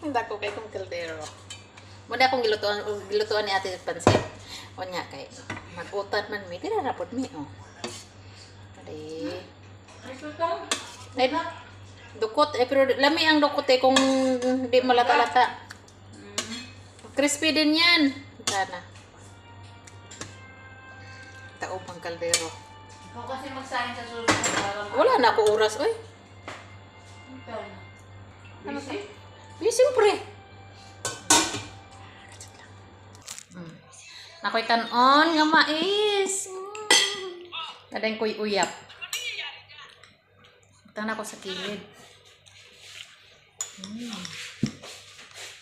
Hindi ko kay kong kaldero. Muna akong gilutuan ni ate pansit. O niya kay mag-utan man mi. Tira rapot mi. Oh. Adi. Ay, dukot. Eh, pero lami ang dukot eh kung di malata-lata. Crispy din yan. Sana. Taob ang kaldero. Ikaw kasi magsahin sa susunod. Wala na ako oras. Uy. Ano ka? Siyempre. Nakoy kanon nga mais. Nadang ko'y uyap. Tana ko sa kilid.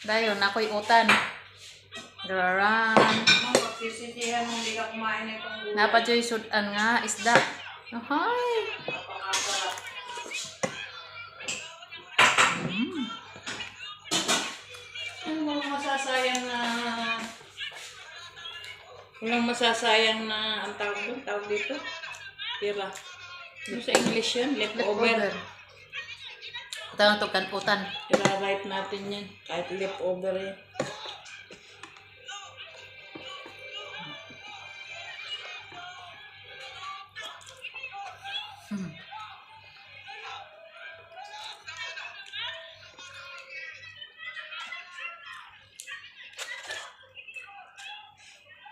Dayon, nakoy utan. Dararan. Magsisisihan mo hindi ka kumain na itong gulay. Napadyoy sudan nga, isda. Ahay. Walang masasayang na ang tawag dito. Pira. Ano sa English yan? Leftover. Ito to kan utan. I-write natin yan. Kahit leftover yan.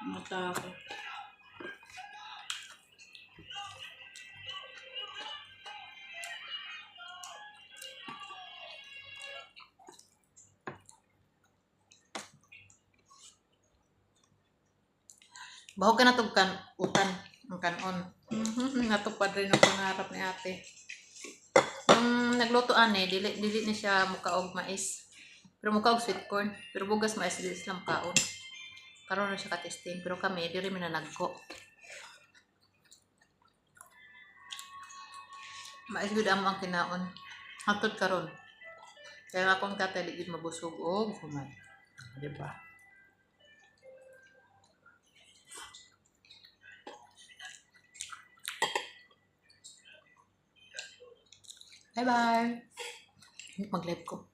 Mata ko. Bahog ka na to kan utan. Ang kanon. Natupad rin ang pangarap ni ate. Naglutoan eh. Dili ni siya mukaog mais. Pero mukaog sweet corn. Pero bugas mais dili sila mukaon. Karon na siya ka-testing. Pero kami, di rin minanagko. Mais gud amo ang kinaon. Hantod karon. Kaya akong kataligid mabusog og humay. Diba? Bye-bye. Mag-live ko.